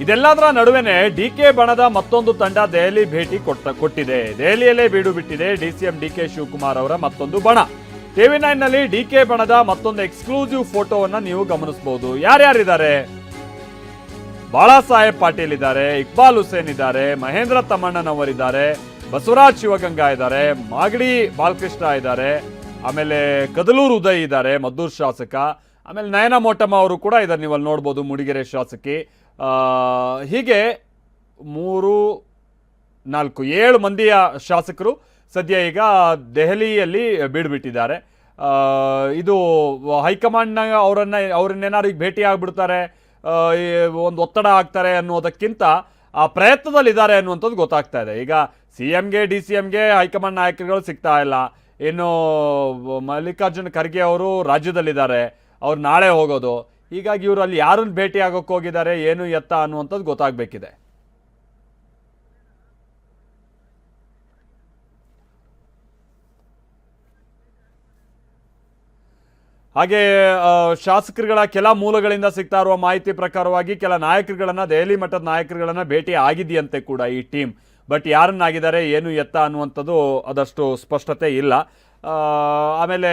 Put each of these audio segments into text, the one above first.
ಇದೆಲ್ಲದರ ನಡುವೆನೆ ಡಿಕೆ ಬಣದ ಮತ್ತೊಂದು ತಂಡ ದೆಹಲಿ ಭೇಟಿ ಕೊಟ್ಟಿದೆ. ದೆಹಲಿಯಲ್ಲೇ ಬೀಡು ಬಿಟ್ಟಿದೆ ಡಿಸಿಎಂ ಡಿಕೆ ಶಿವಕುಮಾರ್ ಅವರ ಮತ್ತೊಂದು ಬಣ. TV9 ನಲ್ಲಿ ಡಿಕೆ ಬಣದ ಮತ್ತೊಂದು ಎಕ್ಸ್ಕ್ಲೂಸಿವ್ ಫೋಟೋವನ್ನ ನೀವು ಗಮನಿಸಬಹುದು. ಯಾರ್ಯಾರಿದ್ದಾರೆ? ಬಾಳಾ ಸಾಹೇಬ್ ಪಾಟೀಲ್ ಇದ್ದಾರೆ, ಇಕ್ಬಾಲ್ ಹುಸೇನ್ ಇದ್ದಾರೆ, ಮಹೇಂದ್ರ ತಮ್ಮಣ್ಣನವರಿದ್ದಾರೆ, ಬಸವರಾಜ್ ಶಿವಗಂಗಾ ಇದ್ದಾರೆ, ಮಾಗಡಿ ಬಾಲಕೃಷ್ಣ ಇದ್ದಾರೆ, ಆಮೇಲೆ ಕದಲೂರು ಉದಯ್ ಇದ್ದಾರೆ, ಮದ್ದೂರು ಶಾಸಕ, ಆಮೇಲೆ ನಯನ ಮೋಟಮ್ಮ ಅವರು ಕೂಡ ಇದ್ದಾರೆ. ನೀವು ಅಲ್ಲಿ ನೋಡ್ಬೋದು, ಮೂಡಿಗೆರೆ ಶಾಸಕಿ. ಹೀಗೆ 3, 4, 7 ಮಂದಿಯ ಶಾಸಕರು ಸದ್ಯ ಈಗ ದೆಹಲಿಯಲ್ಲಿ ಬೀಡುಬಿಟ್ಟಿದ್ದಾರೆ. ಇದು ಹೈಕಮಾಂಡ್ನ ಅವ್ರನ್ನೇನಾದ್ರು ಈಗ ಭೇಟಿ ಆಗ್ಬಿಡ್ತಾರೆ, ಒಂದು ಒತ್ತಡ ಆಗ್ತಾರೆ ಅನ್ನೋದಕ್ಕಿಂತ ಆ ಪ್ರಯತ್ನದಲ್ಲಿದ್ದಾರೆ ಅನ್ನುವಂಥದ್ದು ಗೊತ್ತಾಗ್ತಾ ಇದೆ. ಈಗ CMಗೆ DCMಗೆ ಹೈಕಮಾಂಡ್ ನಾಯಕರುಗಳು ಸಿಗ್ತಾ ಇಲ್ಲ. ಇನ್ನು ಮಲ್ಲಿಕಾರ್ಜುನ್ ಖರ್ಗೆ ಅವರು ರಾಜ್ಯದಲ್ಲಿದ್ದಾರೆ, ಅವ್ರು ನಾಳೆ ಹೋಗೋದು. ಹೀಗಾಗಿ ಇವರು ಅಲ್ಲಿ ಯಾರನ್ನು ಭೇಟಿ ಆಗೋಕೆ ಹೋಗಿದ್ದಾರೆ, ಏನು ಎತ್ತ ಅನ್ನುವಂಥದ್ದು ಗೊತ್ತಾಗಬೇಕಿದೆ. ಹಾಗೆ ಶಾಸಕರುಗಳ ಕೆಲ ಮೂಲಗಳಿಂದ ಸಿಗ್ತಾ ಇರುವ ಮಾಹಿತಿ ಪ್ರಕಾರವಾಗಿ ಕೆಲ ನಾಯಕರುಗಳನ್ನ, ದೆಹಲಿ ಮಟ್ಟದ ನಾಯಕರುಗಳನ್ನ ಭೇಟಿ ಆಗಿದೆಯಂತೆ ಕೂಡ ಈ ಟೀಮ್. ಬಟ್ ಯಾರನ್ನಾಗಿದ್ದಾರೆ, ಏನು ಎತ್ತ ಅನ್ನುವಂಥದ್ದು ಅದಷ್ಟು ಸ್ಪಷ್ಟತೆ ಇಲ್ಲ. ಆಮೇಲೆ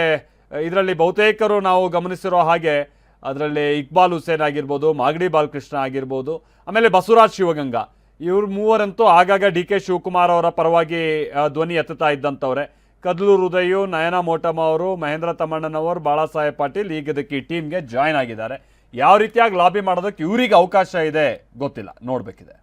ಇದರಲ್ಲಿ ಬಹುತೇಕರು ನಾವು ಗಮನಿಸಿರೋ ಹಾಗೆ ಅದರಲ್ಲಿ ಇಕ್ಬಾಲ್ ಹುಸೇನ್ ಆಗಿರ್ಬೋದು, ಮಾಗಡಿ ಬಾಲಕೃಷ್ಣ ಆಗಿರ್ಬೋದು, ಆಮೇಲೆ ಬಸವರಾಜ್ ಶಿವಗಂಗಾ, ಇವ್ರು ಮೂವರಂತೂ ಆಗಾಗ DK ಶಿವಕುಮಾರ್ ಅವರ ಪರವಾಗಿ ಧ್ವನಿ ಎತ್ತುತ್ತಾ ಇದ್ದಂಥವ್ರೆ. ಕದಲೂರು ಉದಯ್, ನಯನ ಮೋಟಮ್ಮ ಅವರು, ಮಹೇಂದ್ರ ತಮ್ಮಣ್ಣನವರು, ಬಾಳಾ ಸಾಹೇಬ್ ಪಾಟೀಲ್ ಈಗ ಇದಕ್ಕೆ ಈ ಟೀಮ್ಗೆ ಜಾಯ್ನ್ ಆಗಿದ್ದಾರೆ. ಯಾವ ರೀತಿಯಾಗಿ ಲಾಬಿ ಮಾಡೋದಕ್ಕೆ ಇವರಿಗೆ ಅವಕಾಶ ಇದೆ ಗೊತ್ತಿಲ್ಲ, ನೋಡಬೇಕಿದೆ.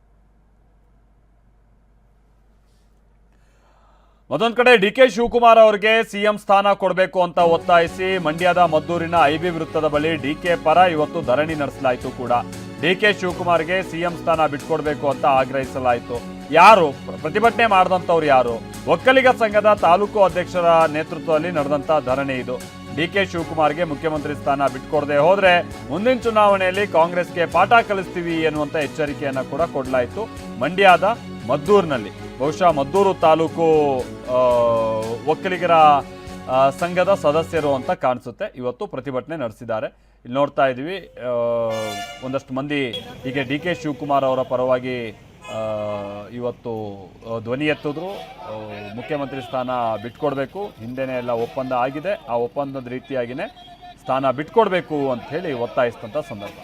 ಮತ್ತೊಂದು ಕಡೆ DK ಶಿವಕುಮಾರ್ ಅವರಿಗೆ CM ಸ್ಥಾನ ಕೊಡಬೇಕು ಅಂತ ಒತ್ತಾಯಿಸಿ ಮಂಡ್ಯದ ಮದ್ದೂರಿನ IB ವೃತ್ತದ ಬಳಿ DK ಪರ ಇವತ್ತು ಧರಣಿ ನಡೆಸಲಾಯಿತು ಕೂಡ. DK ಶಿವಕುಮಾರ್ಗೆ CM ಸ್ಥಾನ ಬಿಟ್ಕೊಡ್ಬೇಕು ಅಂತ ಆಗ್ರಹಿಸಲಾಯಿತು. ಯಾರು ಪ್ರತಿಭಟನೆ ಮಾಡಿದಂಥವ್ರು ಯಾರು? ಒಕ್ಕಲಿಗ ಸಂಘದ ತಾಲೂಕು ಅಧ್ಯಕ್ಷರ ನೇತೃತ್ವದಲ್ಲಿ ನಡೆದಂಥ ಧರಣಿ ಇದು. DK ಶಿವಕುಮಾರ್ಗೆ ಮುಖ್ಯಮಂತ್ರಿ ಸ್ಥಾನ ಬಿಟ್ಕೊಡದೆ ಹೋದ್ರೆ ಮುಂದಿನ ಚುನಾವಣೆಯಲ್ಲಿ ಕಾಂಗ್ರೆಸ್ಗೆ ಪಾಠ ಕಲಿಸ್ತೀವಿ ಎನ್ನುವಂಥ ಎಚ್ಚರಿಕೆಯನ್ನು ಕೂಡ ಕೊಡಲಾಯಿತು. ಮಂಡ್ಯದ ಮದ್ದೂರಿನಲ್ಲಿ, ಬಹುಶಃ ಮದ್ದೂರು ತಾಲೂಕು ಒಕ್ಕಲಿಗರ ಸಂಘದ ಸದಸ್ಯರು ಅಂತ ಕಾಣಿಸುತ್ತೆ, ಇವತ್ತು ಪ್ರತಿಭಟನೆ ನಡೆಸಿದ್ದಾರೆ. ಇಲ್ಲಿ ನೋಡ್ತಾ ಇದ್ದೀವಿ, ಒಂದಷ್ಟು ಮಂದಿ ಹೀಗೆ DK ಶಿವಕುಮಾರ್ ಅವರ ಪರವಾಗಿ ಇವತ್ತು ಧ್ವನಿ ಎತ್ತಿದ್ರು. ಮುಖ್ಯಮಂತ್ರಿ ಸ್ಥಾನ ಬಿಟ್ಕೊಡ್ಬೇಕು, ಹಿಂದೆನೇ ಎಲ್ಲ ಒಪ್ಪಂದ ಆಗಿದೆ, ಆ ಒಪ್ಪಂದದ ರೀತಿಯಾಗಿಯೇ ಸ್ಥಾನ ಬಿಟ್ಕೊಡ್ಬೇಕು ಅಂತ ಹೇಳಿ ಒತ್ತಾಯಿಸಿದಂಥ ಸಂದರ್ಭ.